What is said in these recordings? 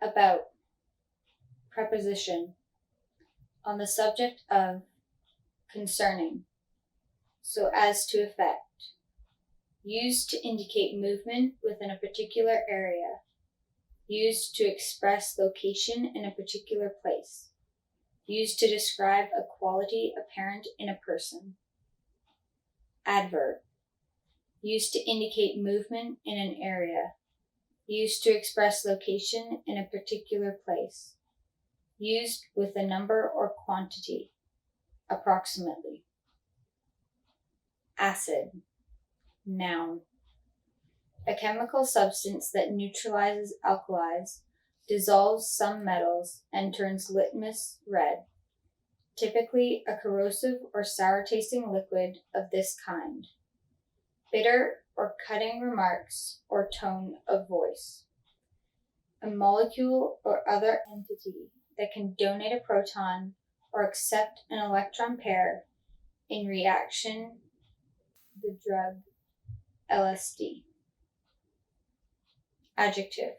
About. Preposition. On the subject of. Concerning. So as to affect. Used to indicate movement within a particular area. Used to express location in a particular place. Used to describe a quality apparent in a person. Adverb. Used to indicate movement in an area. Used to express location in a particular place. Used with a number or quantity, approximately. Acid. Noun. A chemical substance that neutralizes alkalis, dissolves some metals, and turns litmus red. Typically a corrosive or sour-tasting liquid of this kind. Bitter or cutting remarks or tone of voice. A molecule or other entity that can donate a proton or accept an electron pair in reaction the drug LSD. Adjective.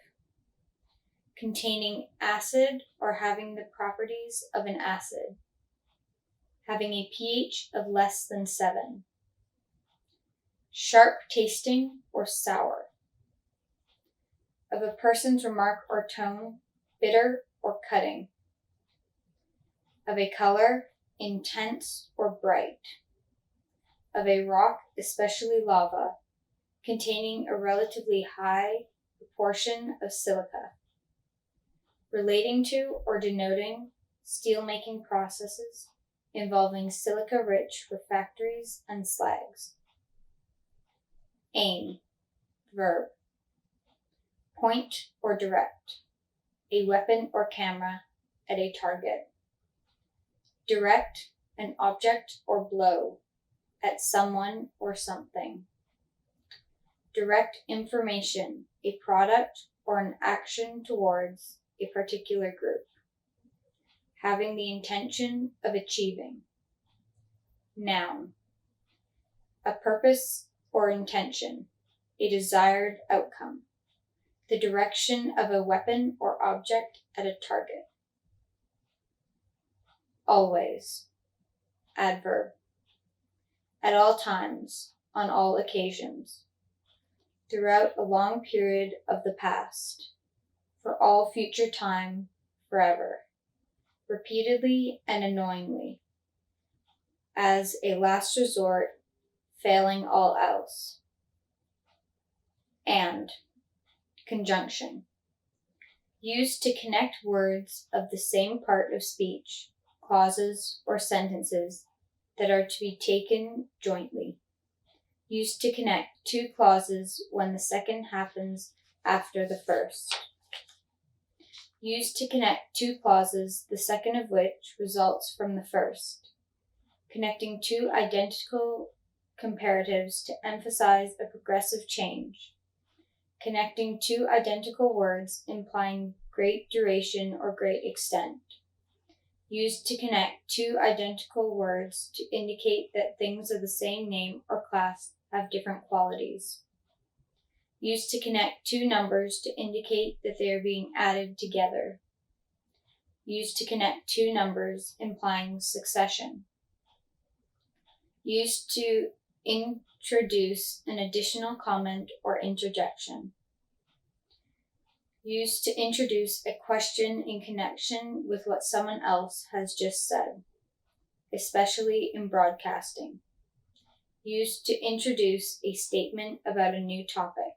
Containing acid or having the properties of an acid. Having a pH of less than 7. Sharp tasting or sour. Of a person's remark or tone, bitter or cutting. Of a color, intense or bright. Of a rock, especially lava, containing a relatively high proportion of silica. Relating to or denoting steel-making processes involving silica-rich refractories and slags. Aim. Verb. Point or direct. A weapon or camera at a target. Direct an object or blow at someone or something. Direct information, a product or an action towards a particular group. Having the intention of achieving. Noun. A purpose or intention, a desired outcome. The direction of a weapon or object at a target. Always. Adverb. At all times, on all occasions. Throughout a long period of the past. For all future time, forever. Repeatedly and annoyingly. As a last resort, failing all else. And. Conjunction. Used to connect words of the same part of speech, clauses, or sentences that are to be taken jointly. Used to connect two clauses when the second happens after the first. Used to connect two clauses, the second of which results from the first. Connecting two identical comparatives to emphasize a progressive change. Connecting two identical words implying great duration or great extent. Used to connect two identical words to indicate that things of the same name or class have different qualities. Used to connect two numbers to indicate that they are being added together. Used to connect two numbers implying succession. Used to introduce an additional comment or interjection. Used to introduce a question in connection with what someone else has just said, especially in broadcasting. Used to introduce a statement about a new topic.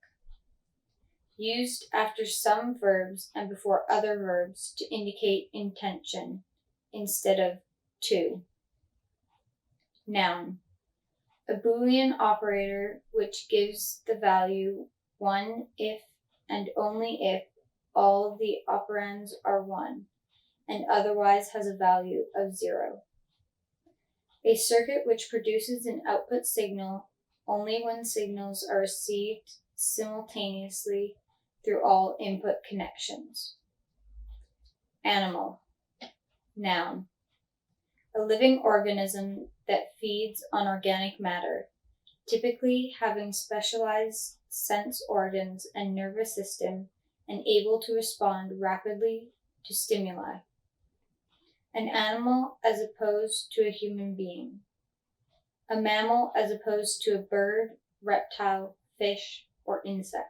Used after some verbs and before other verbs to indicate intention instead of to. Noun. A Boolean operator which gives the value 1 if and only if all of the operands are 1 and otherwise has a value of 0. A circuit which produces an output signal only when signals are received simultaneously through all input connections. Animal. Noun. A living organism that feeds on organic matter, typically having specialized sense organs and nervous system and able to respond rapidly to stimuli. An animal as opposed to a human being. A mammal as opposed to a bird, reptile, fish, or insect.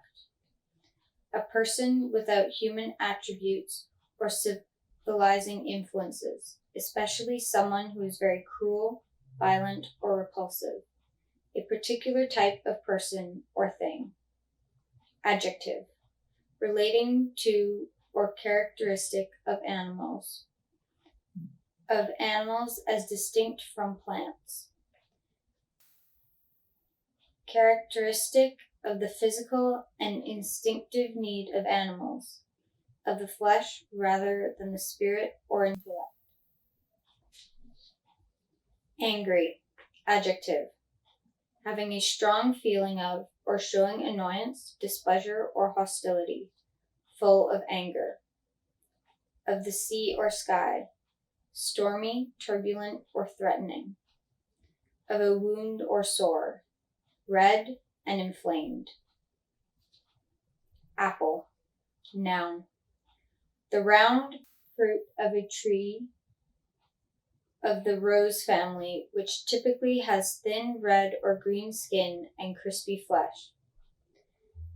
A person without human attributes or civilizing influences, especially someone who is very cruel, violent, or repulsive. A particular type of person or thing. Adjective. Relating to or characteristic of animals. Of animals as distinct from plants. Characteristic of the physical and instinctive need of animals, of the flesh rather than the spirit or intellect. Angry. Adjective. Having a strong feeling of or showing annoyance, displeasure, or hostility, full of anger. Of the sea or sky, stormy, turbulent, or threatening. Of a wound or sore, red and inflamed. Apple. Noun. The round fruit of a tree of the rose family, which typically has thin red or green skin and crispy flesh.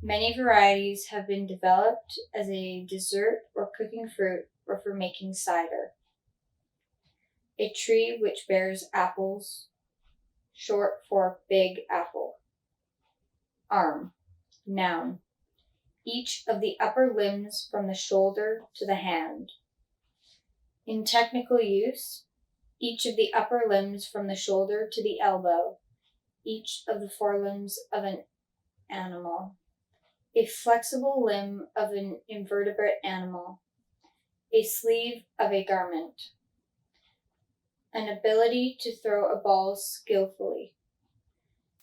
Many varieties have been developed as a dessert or cooking fruit or for making cider. A tree which bears apples, short for big apple. Arm. Noun. Each of the upper limbs from the shoulder to the hand. In technical use, each of the upper limbs from the shoulder to the elbow, each of the forelimbs of an animal. A flexible limb of an invertebrate animal. A sleeve of a garment. An ability to throw a ball skillfully.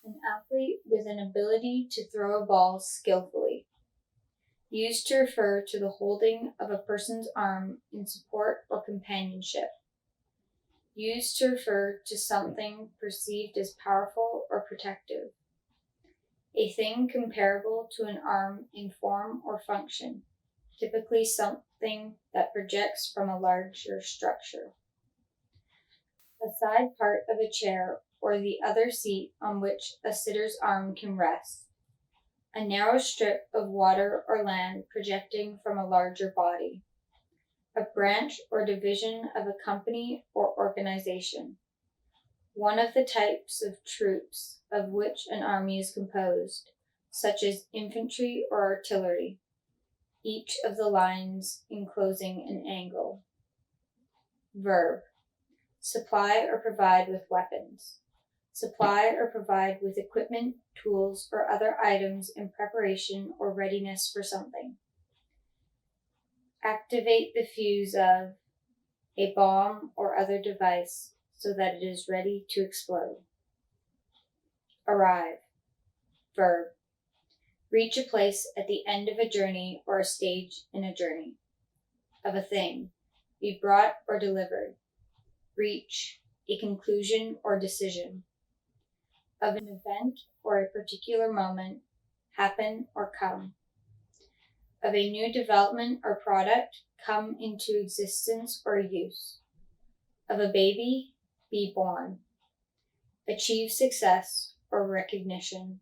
An athlete with an ability to throw a ball skillfully. Used to refer to the holding of a person's arm in support or companionship. Used to refer to something perceived as powerful or protective. A thing comparable to an arm in form or function, typically something that projects from a larger structure. A side part of a chair or the other seat on which a sitter's arm can rest. A narrow strip of water or land projecting from a larger body. A branch or division of a company or organization. One of the types of troops of which an army is composed, such as infantry or artillery, each of the lines enclosing an angle. Verb. Supply or provide with weapons. Supply or provide with equipment, tools, or other items in preparation or readiness for something. Activate the fuse of a bomb or other device so that it is ready to explode. Arrive. Verb. Reach a place at the end of a journey or a stage in a journey. Of a thing. Be brought or delivered. Reach. A conclusion or decision. Of an event or a particular moment. Happen or come. Of a new development or product come into existence or use. Of a baby, be born. Achieve success or recognition.